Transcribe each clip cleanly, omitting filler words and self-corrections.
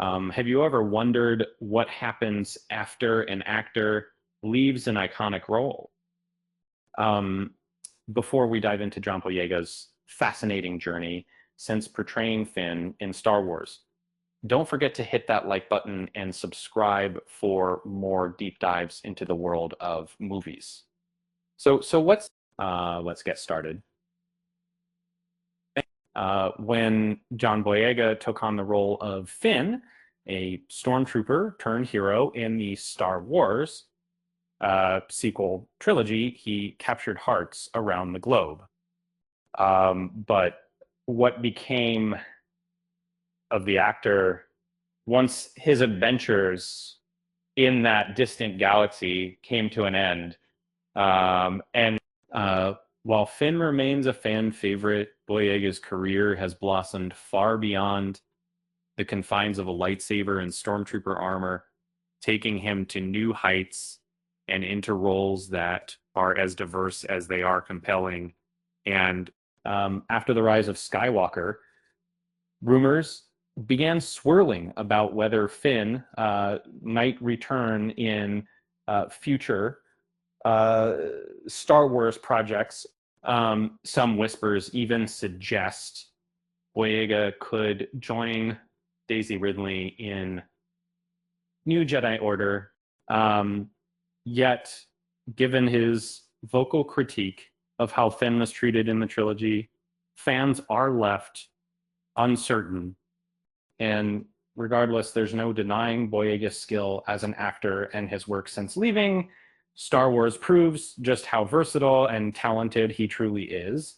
Have you ever wondered what happens after an actor leaves an iconic role? Um, Before we dive into John Boyega's fascinating journey since portraying Finn in Star Wars, don't forget to hit that like button and subscribe for more deep dives into the world of movies. Let's get started. When John Boyega took on the role of Finn, a stormtrooper turned hero in the Star Wars sequel trilogy, he captured hearts around the globe. But what became of the actor once his adventures in that distant galaxy came to an end? And while Finn remains a fan favorite, Boyega's career has blossomed far beyond the confines of a lightsaber and stormtrooper armor, taking him to new heights and into roles that are as diverse as they are compelling. And after the rise of Skywalker, rumors began swirling about whether Finn might return in future Star Wars projects. Some whispers even suggest Boyega could join Daisy Ridley in New Jedi Order. Yet, given his vocal critique of how Finn was treated in the trilogy, fans are left uncertain. And regardless, there's no denying Boyega's skill as an actor, and his work since leaving Star Wars proves just how versatile and talented he truly is.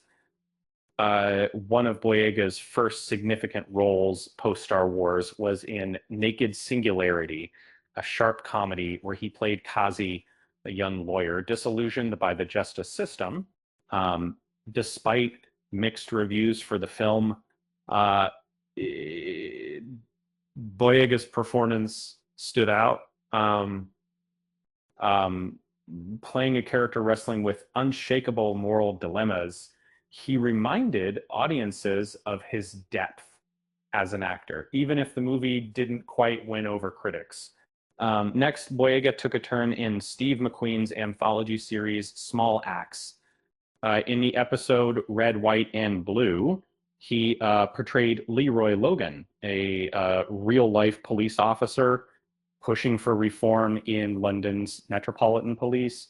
One of Boyega's first significant roles post-Star Wars was in Naked Singularity, a sharp comedy where he played Kazi, a young lawyer disillusioned by the justice system. Despite mixed reviews for the film, Boyega's performance stood out. Playing a character wrestling with unshakable moral dilemmas, he reminded audiences of his depth as an actor, even if the movie didn't quite win over critics. Next, Boyega took a turn in Steve McQueen's anthology series Small Axe. In the episode Red, White, and Blue, he portrayed Leroy Logan, a real-life police officer pushing for reform in London's Metropolitan Police.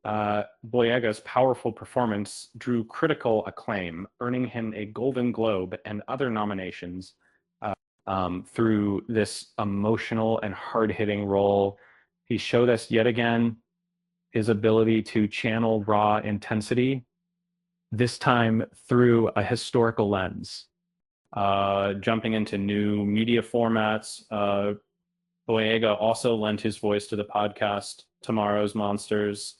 Boyega's powerful performance drew critical acclaim, earning him a Golden Globe and other nominations through this emotional and hard-hitting role. He showed us yet again his ability to channel raw intensity, this time through a historical lens. Jumping into new media formats, Boyega also lent his voice to the podcast Tomorrow's Monsters.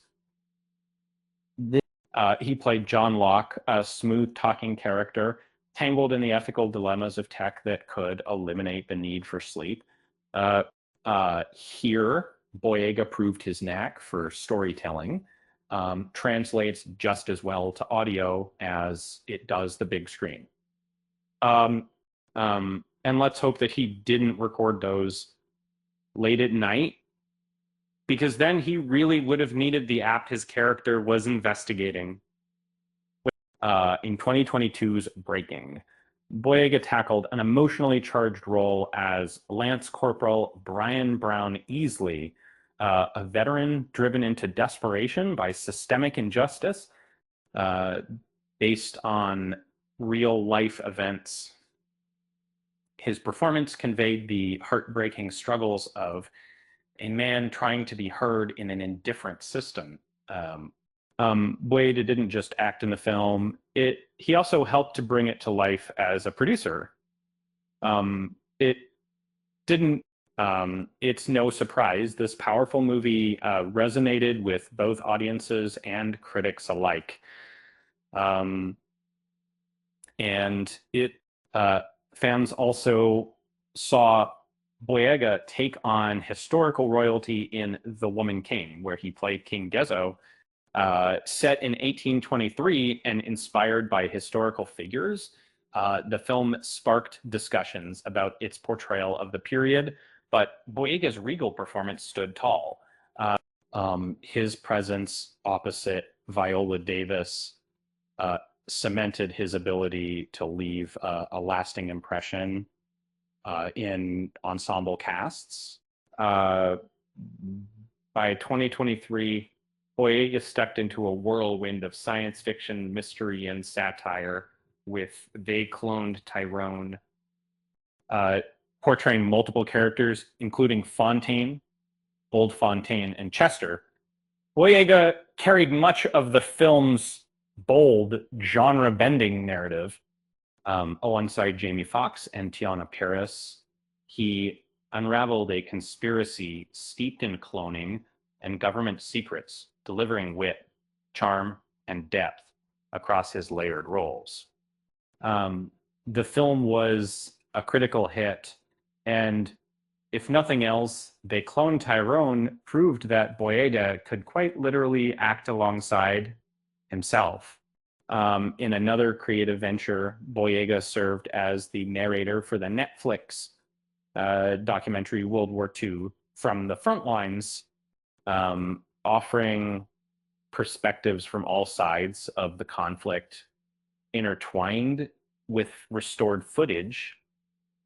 He played John Locke, a smooth-talking character tangled in the ethical dilemmas of tech that could eliminate the need for sleep. Here, Boyega proved his knack for storytelling, translates just as well to audio as it does the big screen. And let's hope that he didn't record those late at night, because then he really would have needed the app his character was investigating. In 2022's Breaking, Boyega tackled an emotionally charged role as Lance Corporal Brian Brown Easley, a veteran driven into desperation by systemic injustice, based on real-life events. His performance conveyed the heartbreaking struggles of a man trying to be heard in an indifferent system. Boyega didn't just act in the film; he also helped to bring it to life as a producer. It didn't. It's no surprise this powerful movie resonated with both audiences and critics alike, and fans also saw Boyega take on historical royalty in The Woman King, where he played King Gezo, set in 1823 and inspired by historical figures. The film sparked discussions about its portrayal of the period, but Boyega's regal performance stood tall. His presence opposite Viola Davis uh, cemented his ability to leave a lasting impression in ensemble casts. Uh, by 2023, Boyega stepped into a whirlwind of science fiction, mystery, and satire with They Cloned Tyrone, uh, portraying multiple characters, including Fontaine, Old Fontaine, and Chester. Boyega carried much of the film's bold, genre-bending narrative alongside Jamie Foxx and Tiana Paris. He unraveled a conspiracy steeped in cloning and government secrets, delivering wit, charm, and depth across his layered roles. Um, the film was a critical hit, and if nothing else, They Cloned Tyrone proved that Boyega could quite literally act alongside himself. In another creative venture, Boyega served as the narrator for the Netflix documentary World War II from the front lines, offering perspectives from all sides of the conflict intertwined with restored footage.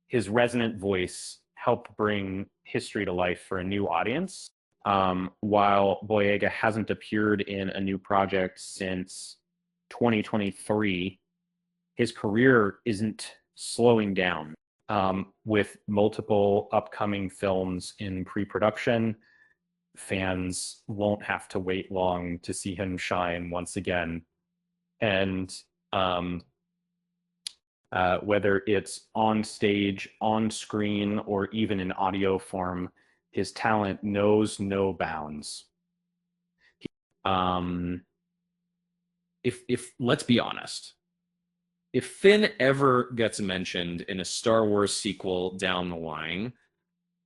His resonant voice helped bring history to life for a new audience. While Boyega hasn't appeared in a new project since 2023, his career isn't slowing down. With multiple upcoming films in pre-production, fans won't have to wait long to see him shine once again. And whether it's on stage, on screen, or even in audio form, his talent knows no bounds. Um, if let's be honest, if Finn ever gets mentioned in a Star Wars sequel down the line,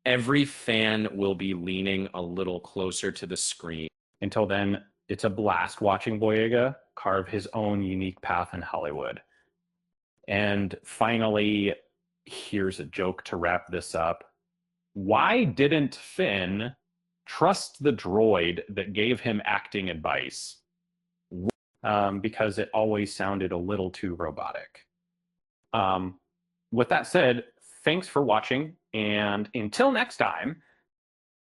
every fan will be leaning a little closer to the screen. Until then, it's a blast watching Boyega carve his own unique path in Hollywood. And finally, here's a joke to wrap this up. Why didn't Finn trust the droid that gave him acting advice? Because it always sounded a little too robotic. With that said, thanks for watching, and until next time,